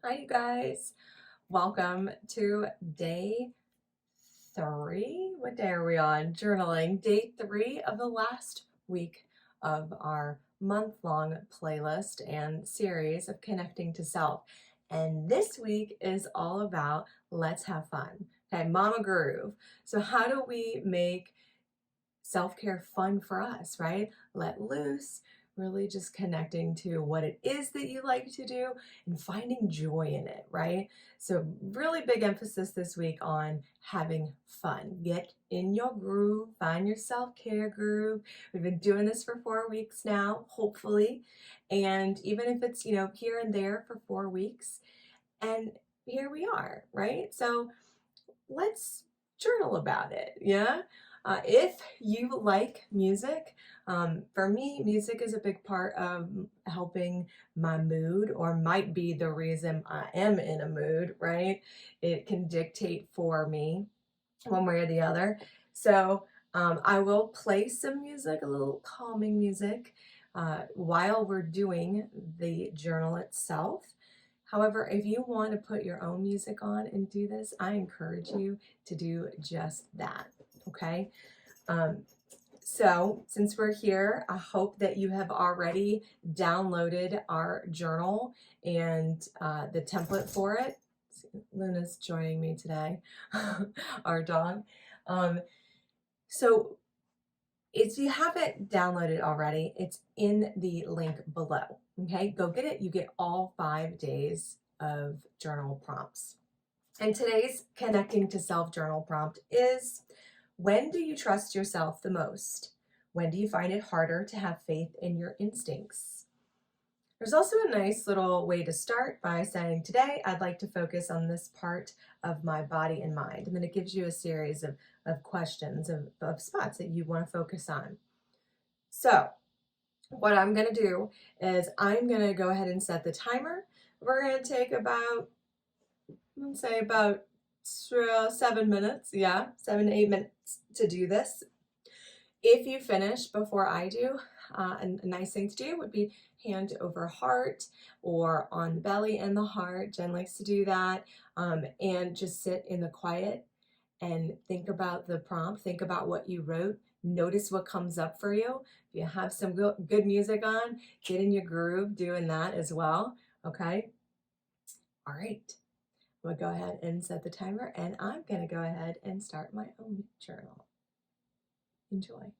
Hi, you guys. Welcome to day 3. What day are we on? Journaling. Day 3 of the last week of our month-long playlist and series of Connecting to Self. And this week is all about let's have fun. Okay, Mama Groove. So how do we make self-care fun for us, right? Let loose, really just connecting to what it is that you like to do and finding joy in it, right? So really big emphasis this week on having fun. Get in your groove, find your self-care groove. We've been doing this for 4 weeks now, hopefully. And even if it's, here and there for 4 weeks, and here we are, right? So let's journal about it, yeah? If you like music, for me, music is a big part of helping my mood, or might be the reason I am in a mood, right? It can dictate for me one way or the other. So I will play some music, a little calming music, while we're doing the journal itself. However, if you want to put your own music on and do this, I encourage you to do just that, okay? So since we're here, I hope that you have already downloaded our journal and the template for it. Luna's joining me today, our dog. So if you haven't downloaded already, it's in the link below. Okay, go get it. You get all 5 days of journal prompts. And today's Connecting to Self journal prompt is, when do you trust yourself the most? When do you find it harder to have faith in your instincts? There's also a nice little way to start by saying, today I'd like to focus on this part of my body and mind. And then it gives you a series of questions, of spots that you want to focus on. So what I'm going to do is I'm going to go ahead and set the timer. We're going to take about, let's say about 7 minutes. Yeah, 7 to 8 minutes to do this. If you finish before I do, a nice thing to do would be hand over heart or on the belly and the heart. Jen likes to do that. And just sit in the quiet and think about the prompt. Think about what you wrote. Notice what comes up for you. If you have some good music on, get in your groove doing that as well. Okay? All right. I'm going to go ahead and set the timer, and I'm going to go ahead and start my own journal. Enjoy.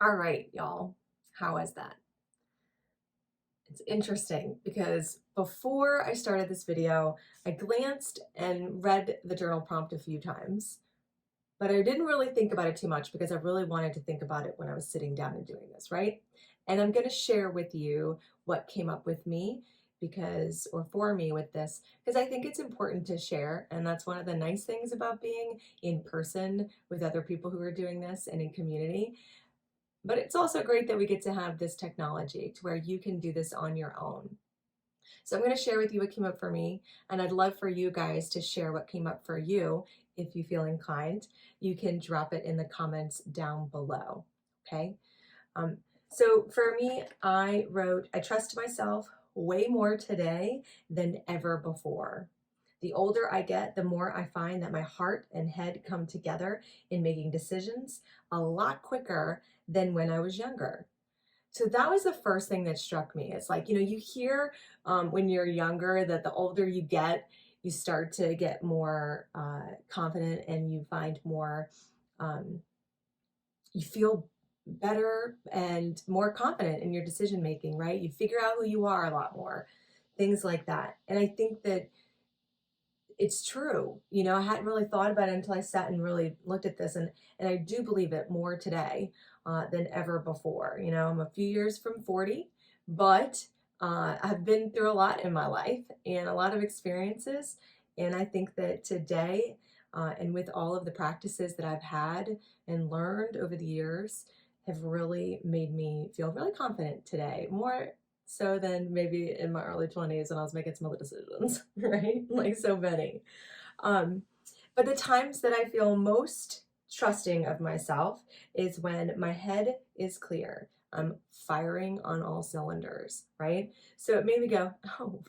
All right, y'all, how is that? It's interesting because before I started this video, I glanced and read the journal prompt a few times, but I didn't really think about it too much because I really wanted to think about it when I was sitting down and doing this, right? And I'm going to share with you what came up with me for me with this, because I think it's important to share. And that's one of the nice things about being in person with other people who are doing this and in community. But it's also great that we get to have this technology to where you can do this on your own. So I'm going to share with you what came up for me, and I'd love for you guys to share what came up for you if you feel inclined. You can drop it in the comments down below, okay? So for me, I wrote, I trust myself way more today than ever before. The older I get, the more I find that my heart and head come together in making decisions a lot quicker than when I was younger. So that was the first thing that struck me. It's like, you hear when you're younger that the older you get, you start to get more confident and you find more, you feel better and more confident in your decision making, right? You figure out who you are a lot more, things like that. And I think that it's true. I hadn't really thought about it until I sat and really looked at this, and I do believe it more today than ever before. I'm a few years from 40, but I've been through a lot in my life and a lot of experiences, and I think that today, and with all of the practices that I've had and learned over the years, have really made me feel really confident today, more so than maybe in my early 20s when I was making some other decisions, right? Like so many. But the times that I feel most trusting of myself is when my head is clear. I'm firing on all cylinders, right? So it made me go, oh,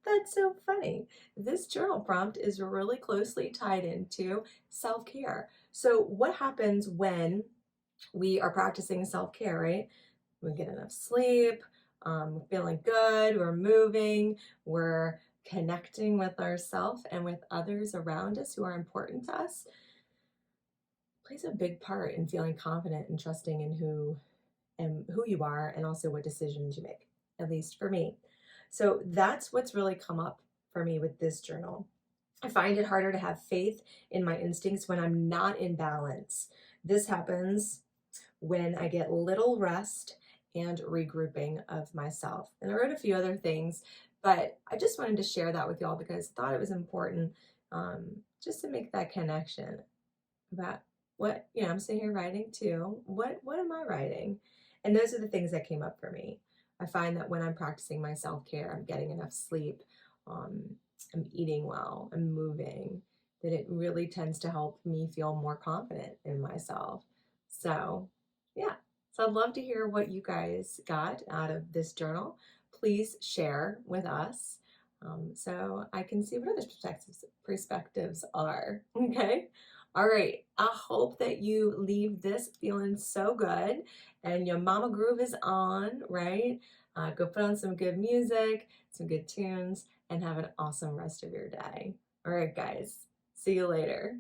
that's so funny. This journal prompt is really closely tied into self-care. So what happens when we are practicing self-care, right? We get enough sleep, we're feeling good, we're moving, we're connecting with ourselves and with others around us who are important to us. Plays a big part in feeling confident and trusting in who you are, and also what decisions you make, at least for me. So that's what's really come up for me with this journal. I find it harder to have faith in my instincts when I'm not in balance. This happens when I get little rest and regrouping of myself. And I wrote a few other things, but I just wanted to share that with y'all because I thought it was important just to make that connection about what, I'm sitting here writing too. What am I writing? And those are the things that came up for me. I find that when I'm practicing my self-care, I'm getting enough sleep, I'm eating well, I'm moving, that it really tends to help me feel more confident in myself. So yeah, so I'd love to hear what you guys got out of this journal. Please share with us so I can see what other perspectives are, okay? All right, I hope that you leave this feeling so good and your mama groove is on, right? Go put on some good music, some good tunes, and have an awesome rest of your day. All right, guys, see you later.